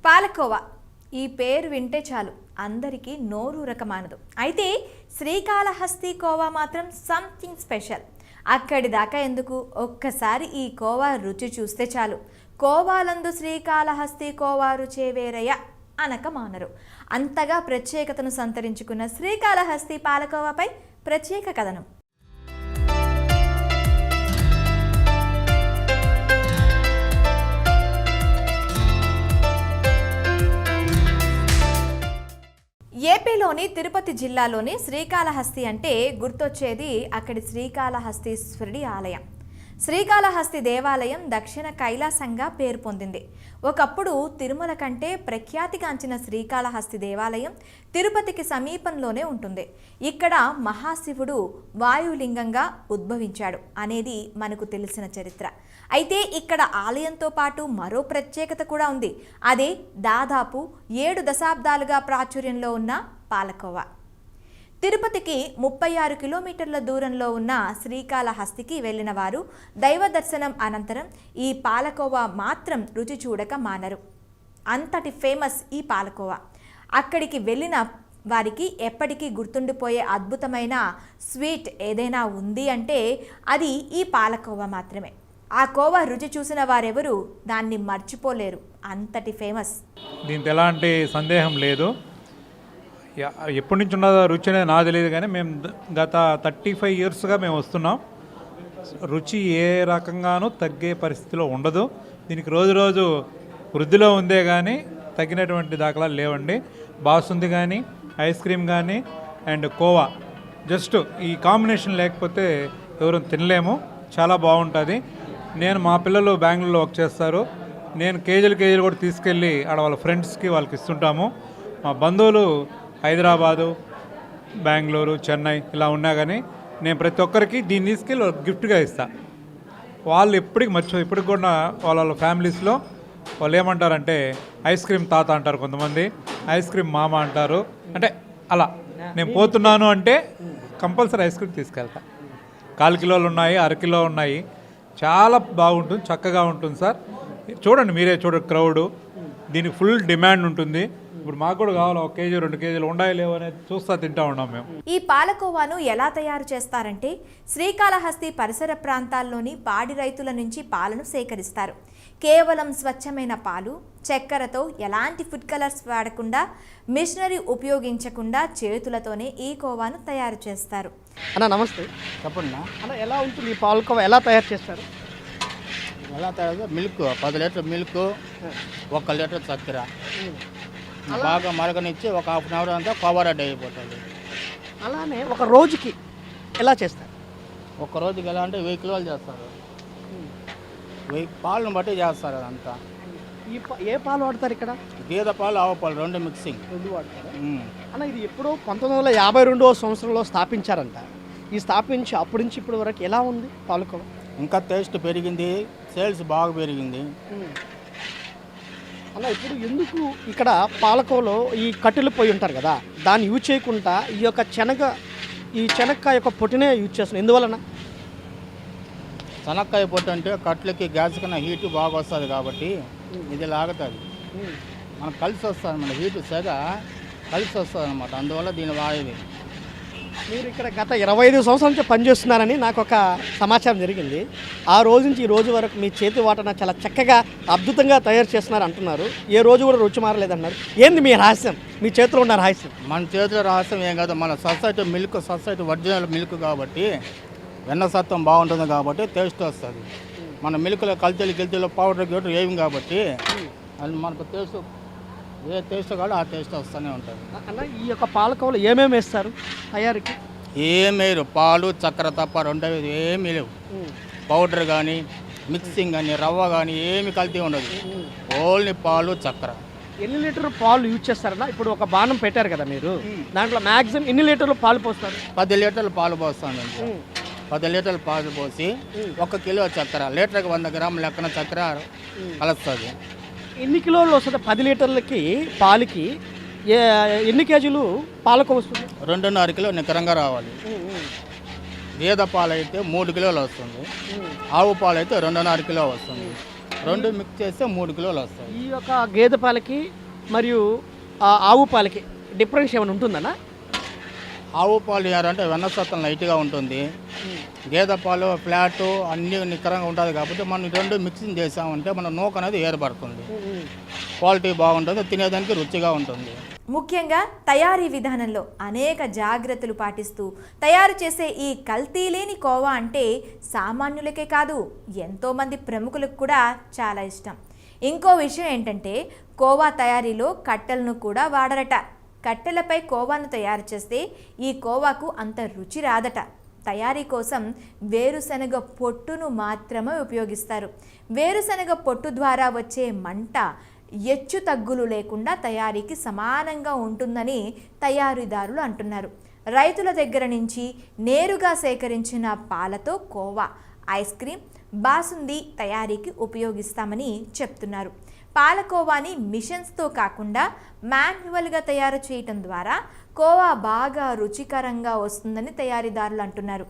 పాలకోవా ఈ పేరు వింటే చాలు అందరికీ నోరూరకమానదు. అయితే శ్రీకాళహస్తి కోవా మాత్రం సంథింగ్ స్పెషల్. అక్కడి దాకా ఎందుకు, ఒక్కసారి ఈ కోవా రుచి చూస్తే చాలు. కోవాలందు శ్రీకాళహస్తి కోవా రుచే వేరయ్య అనక మానరు. అంతగా ప్రత్యేకతను సంతరించుకున్న శ్రీకాళహస్తి పాలకోవాపై ప్రత్యేక కథనం. ఏపీలోని తిరుపతి జిల్లాలోని శ్రీకాళహస్తి అంటే గుర్తొచ్చేది అక్కడి శ్రీకాళహస్తీశ్వరుడి ఆలయం. శ్రీకాళహస్తి దేవాలయం దక్షిణ కైలాసంగా పేరు పొందింది. ఒకప్పుడు తిరుమల కంటే ప్రఖ్యాతిగాంచిన శ్రీకాళహస్తి దేవాలయం తిరుపతికి సమీపంలోనే ఉంటుంది. ఇక్కడ మహాశివుడు వాయులింగంగా ఉద్భవించాడు అనేది మనకు తెలిసిన చరిత్ర. అయితే ఇక్కడ ఆలయంతో పాటు మరో ప్రత్యేకత కూడా ఉంది. అదే దాదాపు 7 దశాబ్దాలుగా ప్రాచుర్యంలో ఉన్న పాలకోవా. తిరుపతికి 36 కిలోమీటర్ల దూరంలో ఉన్న శ్రీకాళహస్తికి వెళ్ళిన వారు దైవ దర్శనం అనంతరం ఈ పాలకోవా మాత్రం రుచి చూడక మానరు. అంతటి ఫేమస్ ఈ పాలకోవా. అక్కడికి వెళ్ళిన వారికి ఎప్పటికీ గుర్తుండిపోయే అద్భుతమైన స్వీట్ ఏదైనా ఉంది అంటే అది ఈ పాలకోవా మాత్రమే. ఆ కోవా రుచి చూసిన వారెవరూ దాన్ని మర్చిపోలేరు. అంతటి ఫేమస్. దీంట్లో ఎలాంటి సందేహం లేదు. ఎప్పటి నుంచి ఉన్నదో రుచి అనేది నాకు తెలియదు, కానీ మేము గత 35 ఇయర్స్గా మేము వస్తున్నాం. రుచి ఏ రకంగానూ తగ్గే పరిస్థితిలో ఉండదు. దీనికి రోజు రోజు వృద్ధిలో ఉందే కానీ తగ్గినటువంటి దాఖలాలు లేవండి. బాసుంది కానీ, ఐస్ క్రీమ్ కానీ అండ్ కోవా, జస్ట్ ఈ కాంబినేషన్ లేకపోతే ఎవరు తినలేము. చాలా బాగుంటుంది. నేను మా పిల్లలు బెంగళూరులో వర్క్ చేస్తారు. నేను కేజీలు కూడా తీసుకెళ్ళి ఆడ వాళ్ళ ఫ్రెండ్స్కి వాళ్ళకి ఇస్తుంటాము. మా బంధువులు హైదరాబాదు, బెంగళూరు, చెన్నై ఇలా ఉన్నా కానీ నేను ప్రతి ఒక్కరికి దీన్ని తీసుకెళ్ళి గిఫ్ట్గా ఇస్తాను. వాళ్ళు ఎప్పటికి ఇప్పటికి కూడా వాళ్ళ ఫ్యామిలీస్లో వాళ్ళు ఏమంటారంటే ఐస్ క్రీమ్ తాత అంటారు, కొంతమంది ఐస్ క్రీమ్ మామ అంటారు. అంటే అలా నేను పోతున్నాను అంటే కంపల్సరీ ఐస్ క్రీమ్ తీసుకెళ్తా. 1/4 కిలోలు ఉన్నాయి, 1/2 కిలో ఉన్నాయి. చాలా బాగుంటుంది, చక్కగా ఉంటుంది సార్. చూడండి, మీరే చూడండి క్రౌడు. దీనికి ఫుల్ డిమాండ్ ఉంటుంది. ఇప్పుడు మాకు కూడా కావాలి 1 కేజీ 2 కేజీలు ఉండాయి లేవు అనేది చూస్తా తింటా ఉన్నాం మేము. ఈ పాలకోవాను ఎలా తయారు చేస్తారంటే శ్రీకాళహస్తి పరిసర ప్రాంతాల్లోని పాడి రైతుల నుంచి పాలను సేకరిస్తారు. కేవలం స్వచ్ఛమైన పాలు, చక్కెరతో ఎలాంటి ఫుడ్ కలర్స్ వాడకుండా, మిషనరీ ఉపయోగించకుండా చేతులతోనే ఈ కోవాను తయారు చేస్తారు. అన్న నమస్తే. చెప్పండి అన్న, ఎలా ఉంటుంది ఈ పాలకోవా, ఎలా తయారు చేస్తారు? ఎలా తయారు? మిల్క్ 10 లీటర్ మిల్క్, 1 లీటర్ చక్కెర బాగా మరగనిచ్చి ఒక హాఫ్ అన్ అవర్ అంతా కోవా రెడీ అయిపోతుంది. అలానే ఒక రోజుకి ఎలా చేస్తారు? ఒక రోజుకి ఎలా అంటే 1000 కిలోలు చేస్తారు. 1000 పాలను బట్టి చేస్తారు అదంతా. ఏ పాలు వాడతారు ఇక్కడ? గేదె పాలు, ఆవు పాలు 2 మిక్సింగ్. 2 వాడతారు. అన్న, ఇది ఎప్పుడో 1952వ సంవత్సరంలో స్థాపించారంట. ఈ స్థాపించి అప్పటి నుంచి ఇప్పటి వరకు ఎలా ఉంది పాలకోవా? ఇంకా టేస్ట్ పెరిగింది, సేల్స్ బాగా పెరిగింది. అలా ఇప్పుడు ఎందుకు ఇక్కడ పాలకోవలో ఈ కట్టెలు పోయి ఉంటారు కదా, దాన్ని యూజ్ చేయకుండా ఈ యొక్క శనక్కాయ యొక్క పొట్టునే యూజ్ చేస్తున్నారు, ఎందువలన? శనక్కాయ పొట్టు అంటే కట్లకి గ్యాస్ కన్నా హీట్ బాగా వస్తుంది కాబట్టి ఇది లాగుతుంది. మనకు కలిసి వస్తుంది, మన హీటు సెగ కలిసి వస్తుంది అనమాట. అందువల్ల దీని వాడేది. మీరు ఇక్కడ గత 25 సంవత్సరాల నుంచి పనిచేస్తున్నారని నాకు ఒక సమాచారం జరిగింది. ఆ రోజు నుంచి ఈ రోజు వరకు మీ చేతి వాటన చాలా చక్కగా అద్భుతంగా తయారు చేస్తున్నారు అంటున్నారు. ఏ రోజు కూడా రుచి మారలేదన్నారు. ఏంది మీ రహస్యం, మీ చేతిలో ఉన్న రహస్యం? మన చేతిలో రహస్యం ఏం కాదు, మన society milk, society original milk కాబట్టి వెన్న సత్వం బాగుంటుంది కాబట్టి టేస్ట్ వస్తుంది. మన మిల్క్లో కల్తీలు పౌడర్ గీటర్ ఏమి కాబట్టి అది మనకు టేస్ట్, ఏ టేస్ట్ కాదు ఆ టేస్ట్ వస్తూనే ఉంటుంది. అన్న, ఈ యొక్క పాలకోవలో ఏమేమి వేస్తారు తయారీకి? ఏమేరు పాలు, చక్కెర తప్ప 2 ఏమీ లేవు. పౌడర్ కానీ, మిక్సింగ్ కానీ, రవ్వ కానీ ఏమి కల్తీ ఉండదు. ఓన్లీ పాలు, చక్కెర. ఎన్ని లీటర్ పాలు యూజ్ చేస్తారన్నా? ఇప్పుడు ఒక బాణం పెట్టారు కదా మీరు, దాంట్లో మ్యాక్సిమం ఎన్ని లీటర్లు పాలు పోస్తారు? 10 లీటర్లు పాలు పోస్తాను. 10 లీటర్లు పాలు పోసి 1 కిలో చక్కెర, లీటర్కి 100 గ్రాముల లెక్కన చక్కెర కలుస్తుంది. ఎన్ని కిలోలు వస్తుంది? 10 లీటర్లకి పాలకి ఎన్ని కేజీలు పాలకు వస్తుంది? 2.5 కిలో నికరంగా రావాలి. గేదె పాలు అయితే 3 కిలోలు వస్తుంది. ఆవు పాలు అయితే 2.5 కిలో వస్తుంది. రెండు మిక్స్ చేస్తే 3 కిలోలు వస్తాయి. ఈ యొక్క గేదె పాలకి మరియు ఆవు పాలకి డిఫరెన్స్ ఏమైనా ఉంటుందన్నా? ఆవు పాలు అంటే వెన్న శాతం లైట్గా ఉంటుంది, గేదె పాలు ఫ్లాట్ అన్నీ నిక్కరంగా ఉంటుంది. కాబట్టి మనం రెండు మిక్సింగ్ చేసామంటే మన నూక అనేది ఏర్పడుతుంది, క్వాలిటీ బాగుంటుంది, తినేదానికి రుచిగా ఉంటుంది. ముఖ్యంగా తయారీ విధానంలో అనేక జాగ్రత్తలు పాటిస్తూ తయారు చేసే ఈ కల్తీ లేని కోవా అంటే సామాన్యులకే కాదు, ఎంతోమంది ప్రముఖులకు కూడా చాలా ఇష్టం. ఇంకో విషయం ఏంటంటే కోవా తయారీలో కట్టెలను కూడా వాడరట. కట్టెలపై కోవాను తయారు చేస్తే ఈ కోవాకు అంత రుచి రాదట. తయారీ కోసం వేరుశనగ పొట్టును మాత్రమే ఉపయోగిస్తారు. వేరుశనగ పొట్టు ద్వారా వచ్చే మంట హెచ్చు తగ్గులు లేకుండా తయారీకి సమానంగా ఉంటుందని తయారీదారులు అంటున్నారు. రైతుల దగ్గర నుంచి నేరుగా సేకరించిన పాలతో కోవా, ఐస్ క్రీమ్, బాసుంది తయారీకి ఉపయోగిస్తామని చెప్తున్నారు. పాలకోవాని మిషన్స్తో కాకుండా మాన్యువల్గా తయారు చేయటం ద్వారా కోవా బాగా రుచికరంగా వస్తుందని తయారీదారులు అంటున్నారు.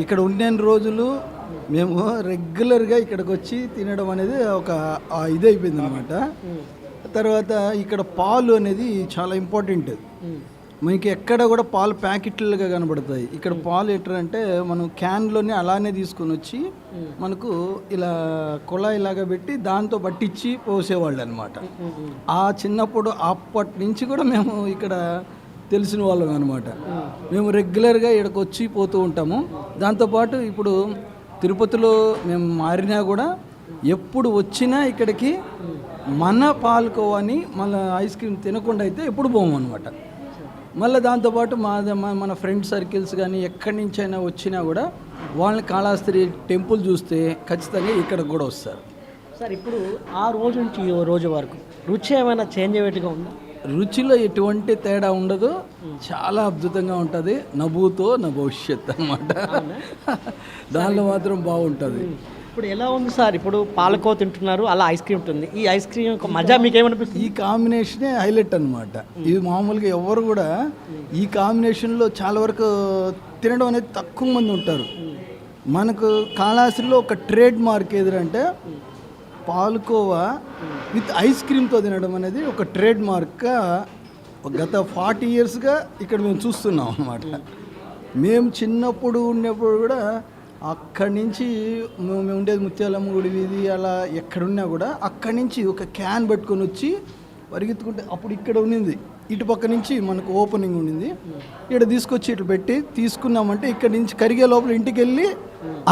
ఇక్కడ ఉన్న రోజులు మేము రెగ్యులర్గా ఇక్కడికి వచ్చి తినడం అనేది ఒక ఇది అయిపోయింది అనమాట. తర్వాత ఇక్కడ పాలు అనేది చాలా ఇంపార్టెంట్. మనకి ఎక్కడ కూడా పాలు ప్యాకెట్లుగా కనబడతాయి. ఇక్కడ పాలు ఎట్లంటే మనం క్యాన్లోనే అలానే తీసుకొని వచ్చి మనకు ఇలా కుళాయిలాగా పెట్టి దాంతో పట్టించి పోసేవాళ్ళు అనమాట. ఆ చిన్నప్పుడు అప్పటి నుంచి కూడా మేము ఇక్కడ తెలిసిన వాళ్ళం అనమాట. మేము రెగ్యులర్గా ఇక్కడికి వచ్చి పోతూ ఉంటాము. దాంతోపాటు ఇప్పుడు తిరుపతిలో మేము మారినా కూడా ఎప్పుడు వచ్చినా ఇక్కడికి మన పాల్కోవని మళ్ళీ ఐస్ క్రీమ్ తినకుండా అయితే ఎప్పుడు పోము అనమాట. మళ్ళీ దాంతోపాటు మన ఫ్రెండ్ సర్కిల్స్ కానీ ఎక్కడి నుంచి అయినా వచ్చినా కూడా వాళ్ళని కాళహస్తి టెంపుల్ చూస్తే ఖచ్చితంగా ఇక్కడికి కూడా వస్తారు. సార్ ఇప్పుడు ఆ రోజు నుంచి ఈ రోజు వరకు రుచి ఏమైనా చేంజ్ అయ్యేట్టుగా ఉందా? రుచిలో ఎటువంటి తేడా ఉండదు, చాలా అద్భుతంగా ఉంటుంది. నభూతో నా భవిష్యత్ అన్నమాట. దానిలో మాత్రం బాగుంటుంది. ఇప్పుడు ఎలా ఉంది సార్? ఇప్పుడు పాలకో తింటున్నారు, అలా ఐస్ క్రీమ్ ఉంటుంది. ఈ ఐస్ క్రీమ్ యొక్క మజా మీకేమనిపిస్తుంది? ఈ కాంబినేషనే హైలైట్ అనమాట. ఇది మామూలుగా ఎవరు కూడా ఈ కాంబినేషన్లో చాలా వరకు తినడం అనేది తక్కువ మంది ఉంటారు. మనకు కాళహస్తిలో ఒక ట్రేడ్ మార్క్ ఏదంటే పాలకోవా విత్ ఐస్ క్రీమ్తో తినడం అనేది ఒక ట్రేడ్ మార్క్గా గత 40 ఇయర్స్గా ఇక్కడ మేము చూస్తున్నాం అన్నమాట. మేము చిన్నప్పుడు ఉన్నప్పుడు కూడా అక్కడి నుంచి మేము ఉండేది ముత్యాలమ్మ గుడి వీధి, అలా ఎక్కడున్నా కూడా అక్కడి నుంచి ఒక క్యాన్ పెట్టుకొని వచ్చి పరిగెత్తుకుంటే అప్పుడు ఇక్కడ ఉండింది, ఇటుపక్క నుంచి మనకు ఓపెనింగ్ ఉండింది, ఇక్కడ తీసుకొచ్చి ఇట్లా పెట్టి తీసుకున్నామంటే ఇక్కడ నుంచి కరిగే లోపల ఇంటికి వెళ్ళి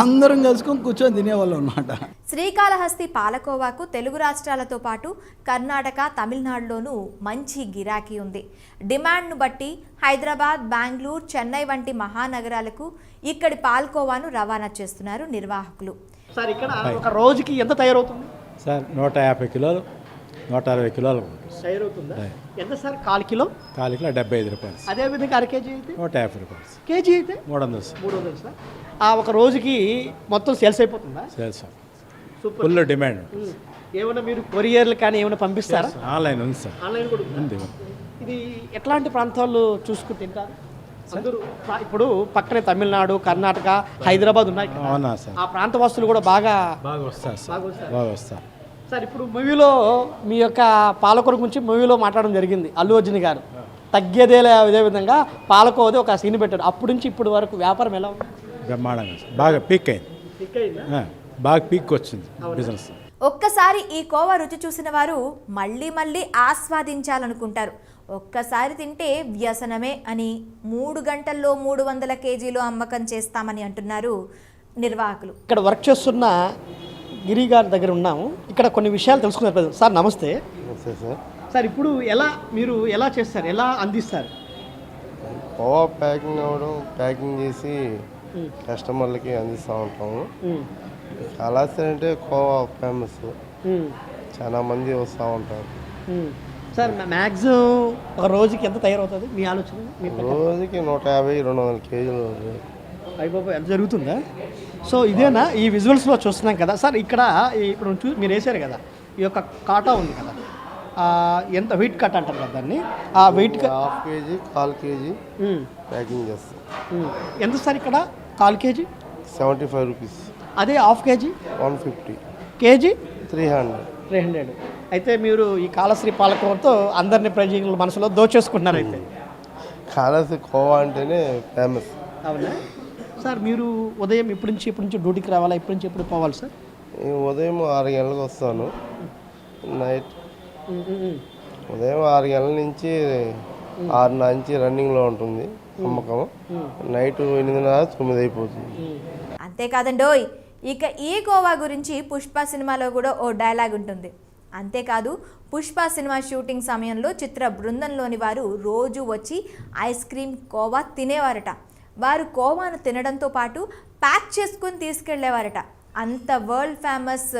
అందరం కలుసుకొని కూర్చొని తినేవాళ్ళం అన్నమాట. శ్రీకాళహస్తి పాలకోవాకు తెలుగు రాష్ట్రాలతో పాటు కర్ణాటక, తమిళనాడులోనూ మంచి గిరాకీ ఉంది. డిమాండ్ను బట్టి హైదరాబాద్, బెంగళూరు, చెన్నై వంటి మహానగరాలకు ఇక్కడి పాలకోవాను రవాణా చేస్తున్నారు నిర్వాహకులు. సార్ ఇక్కడ ఒక రోజుకి ఎంత తయారవుతుంది సార్? 150 కిలోలు, 160 కిలోలు తయారవుతుందా? ఎంత సార్? 1/4 కిలో? 1/4 కిలో 75 రూపాయలు. అదేవిధంగా అర కేజీ అయితే 150 రూపాయలు. కేజీ అయితే 300 సార్. 300 సార్. ఆ ఒక రోజుకి మొత్తం సేల్స్ అయిపోతుందా? Sales sir, super. Full demand. ఏమైనా మీరు కొరియర్లు కానీ ఏమైనా పంపిస్తారా? ఆన్లైన్ ఉంది సార్. ఆన్లైన్ కూడా ఉంది. ఇది ఎట్లాంటి ప్రాంతాల్లో చూసుకుని తింటారు అందరూ? ఇప్పుడు పక్కనే తమిళనాడు, కర్ణాటక, హైదరాబాద్ ఉన్నాయి కదా. అవునా సార్? ఆ ప్రాంత వాసులు కూడా బాగా వస్తారు సార్, బాగా వస్తారు సార్. ఇప్పుడు మూవీలో మీ యొక్క పాలకూర గురించి మూవీలో మాట్లాడడం జరిగింది అల్లు అర్జున్ గారు. తగ్గేదేలే అదేవిధంగా పాలకోవది ఒక సీన్ పెట్టారు. అప్పటి నుంచి ఇప్పటి వరకు వ్యాపారం ఎలా ఉంది? బ్రహ్మాండంగా సార్, బాగా పీక్ అయింది, బాగా పీక్ వచ్చింది బిజినెస్. ఒక్కసారి ఈ కోవా రుచి చూసిన వారు మళ్ళీ మళ్ళీ ఆస్వాదించాలనుకుంటారు. ఒక్కసారి తింటే వ్యసనమే అని 3 గంటల్లో 300 కేజీలు అమ్మకం చేస్తామని అంటున్నారు నిర్వాహకులు. ఇక్కడ వర్క్ చేస్తున్న గిరి గారి దగ్గర ఉన్నాము. ఇక్కడ కొన్ని విషయాలు తెలుసుకున్నారు. సార్ నమస్తే. నమస్తే సార్. సార్ ఇప్పుడు మీరు ఎలా చేస్తారు, ఎలా అందిస్తారు? కోవా ప్యాకింగ్ చేసి కస్టమర్లకి అందిస్తూ ఉంటాము. కాళహస్తి అంటే కోవా ఫేమస్, చాలా మంది వస్తూ ఉంటారు. సార్ మ్యాక్సిమం ఒక రోజుకి ఎంత తయారవుతుంది మీ ఆలోచన? రోజుకి 150-200 కేజీలు అయిపోయి ఎంత జరుగుతుందా? సో ఇదేనా ఈ విజువల్స్లో చూస్తున్నాం కదా సార్. ఇక్కడ ఇప్పుడు మీరు వేసారు కదా, ఈ యొక్క కాటా ఉంది కదా, ఎంత వెయిట్ కట్ అంటారు కదా దాన్ని, ఆ వెయిట్ 1/2 కేజీ 1/4 కేజీ ప్యాకింగ్ చేస్తాం. ఎంత సార్ ఇక్కడ? 1/4 కేజీ 75 రూపీస్. అదే 1/2 కేజీ 150. కేజీ 300. 300. అయితే మీరు ఈ కాళశ్రీ పాలకోవతో అందరిని ప్రజల మనసులో దోచేసుకుంటున్నారు అయితే. కాళశ్రీ కోవా అంటేనే ఫేమస్. అవునా సార్? మీరు ఉదయం ఇప్పటి నుంచి డ్యూటీకి రావాలా? ఇప్పటి నుంచి ఎప్పుడు పోవాలి సార్? ఉదయం 6 గంటలకు వస్తాను. నైట్ ఉదయం 6 గంటల నుంచి 6 నుంచి రన్నింగ్లో ఉంటుంది అమ్మకం. నైట్ 8:30, 9 అయిపోతుంది. అంతేకాదండోయ్, ఇక ఈ గోవా గురించి పుష్ప సినిమాలో కూడా ఓ డైలాగ్ ఉంటుంది. అంతేకాదు, పుష్ప సినిమా షూటింగ్ సమయంలో చిత్ర బృందంలోని వారు రోజు వచ్చి ఐస్ క్రీమ్ కోవా తినేవారట. వారు కోవాను తినడంతో పాటు ప్యాక్ చేసుకుని తీసుకెళ్లేవారట. అంత వరల్డ్ ఫేమస్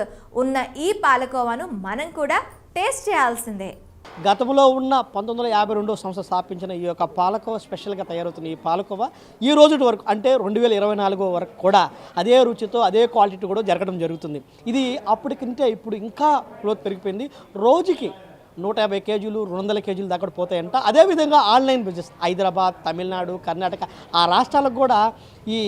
ఉన్న ఈ పాలకోవాను మనం కూడా టేస్ట్ చేయాల్సిందే. గతంలో ఉన్న 1952 సంవత్సరం స్థాపించిన ఈ యొక్క పాలకోవా స్పెషల్గా తయారవుతున్న ఈ పాలకోవా ఈ రోజు వరకు అంటే 2024 వరకు కూడా అదే రుచితో అదే క్వాలిటీ కూడా జరగడం జరుగుతుంది. ఇది అప్పటికంటే ఇప్పుడు ఇంకా గ్రోత్ పెరిగిపోయింది. రోజుకి 150 కేజీలు 200 కేజీలు దాకా పోతాయంట. అదేవిధంగా ఆన్లైన్ బిజినెస్ హైదరాబాద్, తమిళనాడు, కర్ణాటక ఆ రాష్ట్రాలకు కూడా ఈ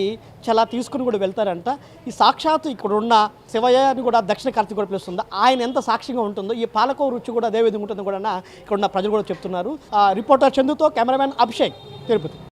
చాలా తీసుకుని కూడా వెళ్తారంట. ఈ సాక్షాత్తు ఇక్కడ ఉన్న శివయ్య అని కూడా దక్షిణ కార్తీక కూడా పిలుస్తుంది. ఆయన ఎంత సాక్షిగా ఉంటుందో ఈ పాలకోవ రుచి కూడా అదే విధంగా ఉంటుందో కూడా ఇక్కడ ఉన్న ప్రజలు కూడా చెప్తున్నారు. రిపోర్టర్ చందుతో కెమెరామెన్ అభిషేక్, తిరుపతి.